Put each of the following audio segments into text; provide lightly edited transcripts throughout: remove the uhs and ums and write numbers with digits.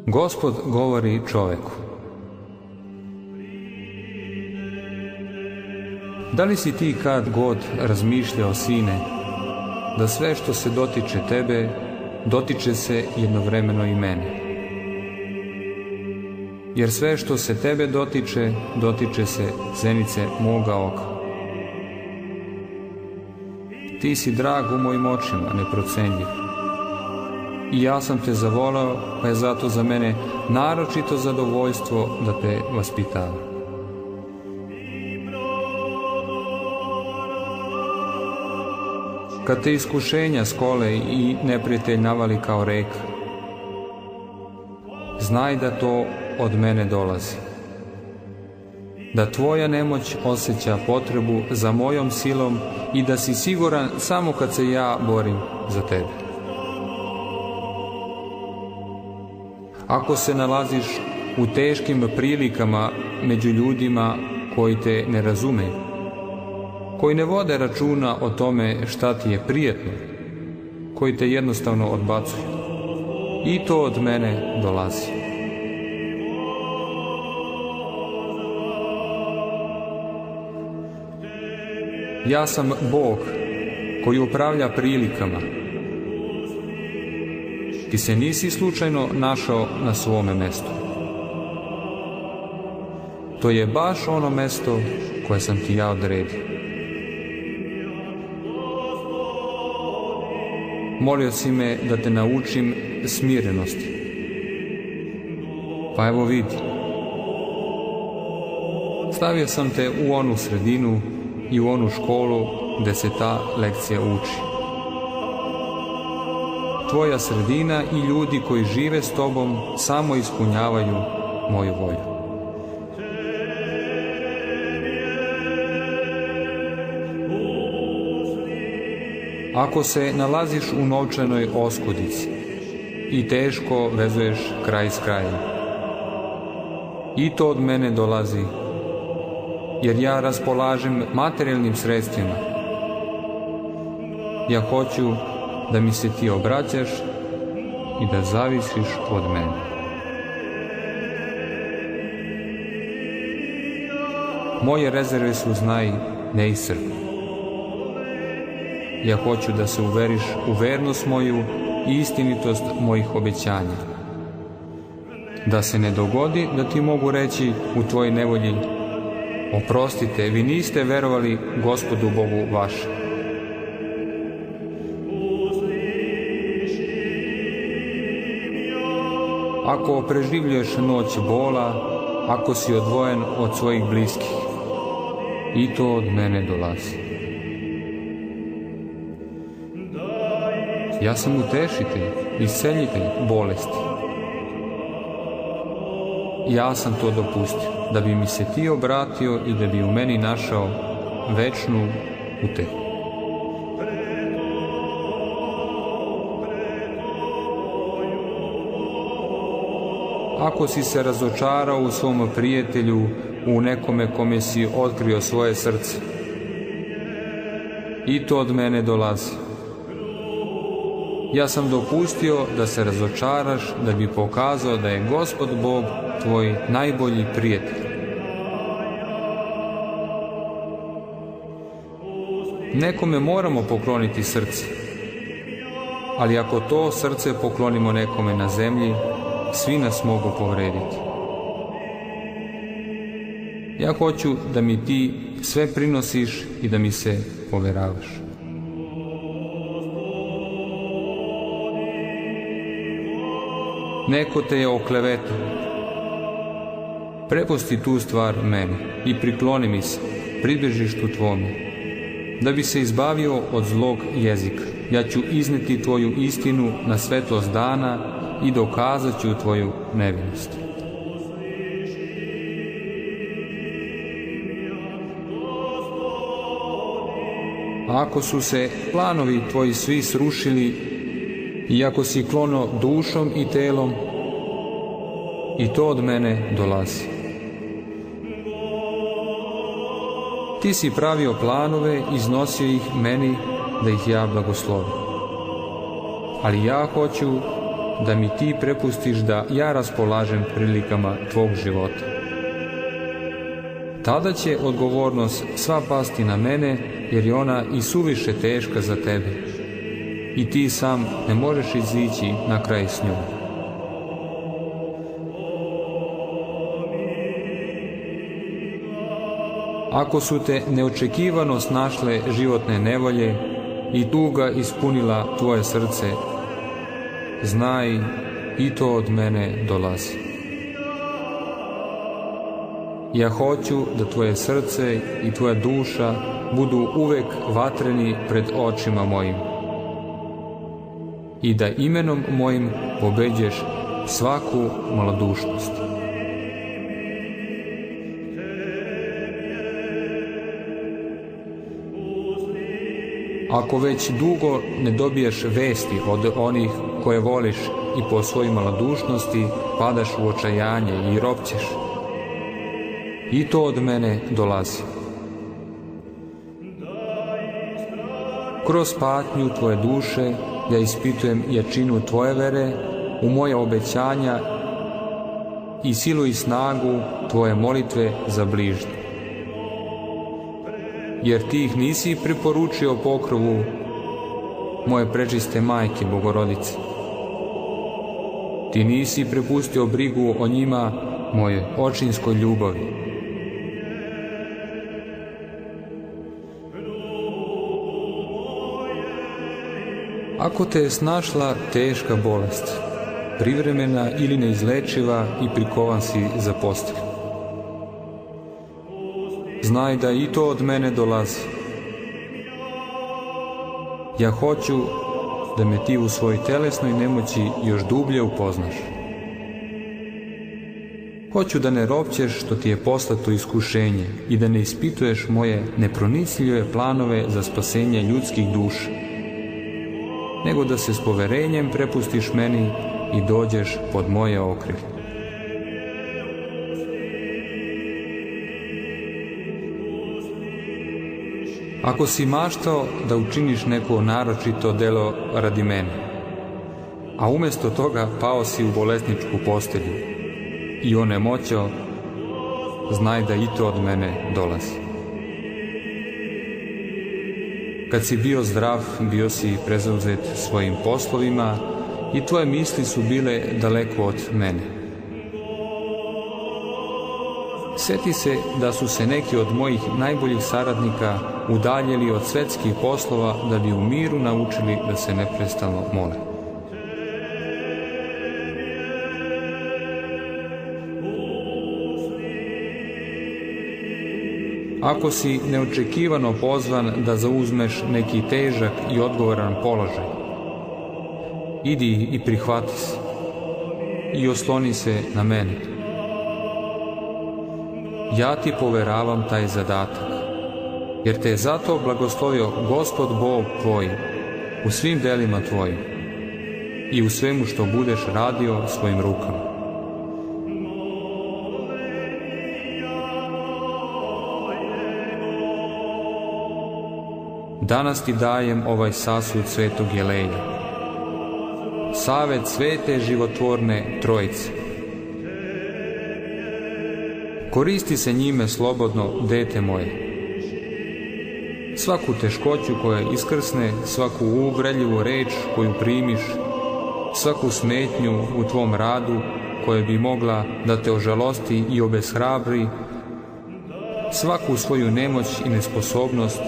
Gospod govori čoveku: da li si ti kad god razmišljao, sine, da sve što se dotiče tebe, dotiče se jednovremeno i mene? Jer sve što se tebe dotiče, dotiče se zenice moga oka. Ti si drag u mojim očima, neprocenljiv. I ja sam te zavoleo, pa je zato za mene naročito zadovoljstvo da te vaspitavam. Kad te iskušenja skole i neprijatelj navali kao reka, znaj da to od mene dolazi. Da tvoja nemoć osjeća potrebu za mojom silom i da si siguran samo kad se ja borim za tebe. Ako se nalaziš u teškim prilikama među ljudima koji te ne razumeju, koji ne vode računa o tome šta ti je prijetno, koji te jednostavno odbacuju, i to od mene dolazi. Ja sam Bog koji upravlja prilikama. Ti se nisi slučajno našao na svome mestu. To je baš ono mesto koje sam ti ja odredio. Molio si me da te naučim smirenosti. Pa evo vidi. Stavio sam te u onu sredinu i u onu školu gde se ta lekcija uči. Tvoja sredina i ljudi koji žive s tobom samo ispunjavaju moju volju. Ako se nalaziš u novčanoj oskudici i teško vezuješ kraj s krajem, i to od mene dolazi, jer ja raspolažem materijalnim sredstvima. Ja hoću da mi se ti obraćaš i da zavisiš od mene. Moje rezerve su, znaj, neiscrpne. Ja hoću da se uveriš u vernost moju i istinitost mojih obećanja. Da se ne dogodi da ti mogu reći u tvojoj nevolji: oprostite, vi niste verovali Gospodu Bogu vašem. Ako preživljuješ noć bola, ako si odvojen od svojih bliskih, i to od mene dolazi. Ja sam utešitelj, isceljitelj bolesti. Ja sam to dopustio, da bi mi se ti obratio i da bi u meni našao večnu utehu. Ako si se razočarao u svom prijatelju, u nekome kome si otkrio svoje srce, i to od mene dolazi. Ja sam dopustio da se razočaraš da bi pokazao da je Gospod Bog tvoj najbolji prijatelj. Nekome moramo pokloniti srce, ali ako to srce poklonimo nekome na zemlji, svi nas mogu povrediti. Ja hoću da mi ti sve prinosiš i da mi se poveravaš. Neko te je oklevetao. Prepusti tu stvar meni i prikloni mi se, približištu tvome. Da bi se izbavio od zlog jezika, ja ću izneti tvoju istinu na svetlost dana i dokazat ću tvoju nevinost. Ako su se planovi tvoji svi srušili i ako si klono dušom i telom, i to od mene dolazi. Ti si pravio planove, iznosio ih meni da ih ja blagoslovim. Ali ja hoću da mi ti prepustiš da ja raspolažem prilikama tvog života. Tada će odgovornost sva pasti na mene, jer je ona i suviše teška za tebe. I ti sam ne možeš izići na kraj s njom. Ako su te neočekivano snašle životne nevolje i tuga ispunila tvoje srce, znaj, i to od mene dolazi. Ja hoću da tvoje srce i tvoja duša budu uvek vatreni pred očima mojim i da imenom mojim pobeđeš svaku malodušnost. Ako već dugo ne dobiješ vesti od onih koje voliš i po svojoj malodušnosti padaš u očajanje i ropćeš, i to od mene dolazi. Kroz patnju tvoje duše ja ispitujem jačinu tvoje vere u moje obećanja i silu i snagu tvoje molitve za bližnje. Jer ti ih nisi preporučio pokrovu moje prečiste majke Bogorodice. Ti nisi prepustio brigu o njima moje očinskoj ljubavi. Ako te je snašla teška bolest, privremena ili neizlečiva i prikovan si za postelju, znaj da i to od mene dolazi. Ja hoću da me ti u svojoj telesnoj nemoći još dublje upoznaš. Hoću da ne ropćeš što ti je poslato iskušenje i da ne ispituješ moje nepronicljive planove za spasenje ljudskih duša, nego da se s poverenjem prepustiš meni i dođeš pod moje okrilje. Ako si maštao da učiniš neko naročito delo radi mene, a umjesto toga pao si u bolesničku postelju i onemoćao, znaj da i to od mene dolazi. Kad si bio zdrav, bio si prezauzet svojim poslovima i tvoje misli su bile daleko od mene. Sjeti se da su se neki od mojih najboljih saradnika udaljili od svetskih poslova da bi u miru naučili da se neprestano mole. Ako si neočekivano pozvan da zauzmeš neki težak i odgovoran položaj, idi i prihvati se i osloni se na mene. Ja ti poveravam taj zadatak, jer te je zato blagoslovio Gospod Bog tvoj u svim delima tvojim i u svemu što budeš radio svojim rukama. Danas ti dajem ovaj sasud svetog jeleja, savet svete životvorne Trojice. Koristi se njime slobodno, dete moje. Svaku teškoću koja iskrsne, svaku uvredljivu reč koju primiš, svaku smetnju u tvom radu koja bi mogla da te ožalosti i obeshrabri, svaku svoju nemoć i nesposobnost,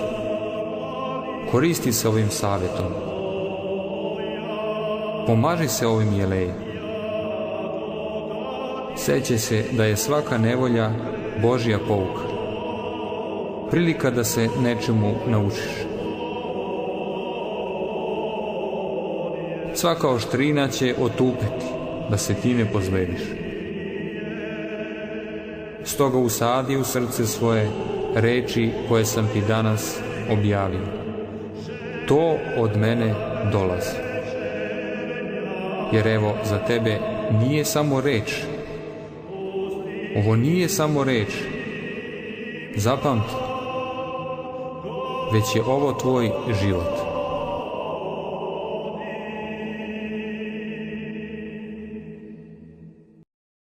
koristi se ovim savjetom. Pomaži se ovim jelejem. Sećaj se da je svaka nevolja Božja pouka, prilika da se nečemu naučiš. Svaka oštrina će otupeti da se ti ne pozlediš. Stoga usadi u srce svoje reči koje sam ti danas objavio. To od mene dolazi. Jer evo, za tebe nije samo reč. Ovo nije samo reč. Zapamti, već je ovo tvoj život.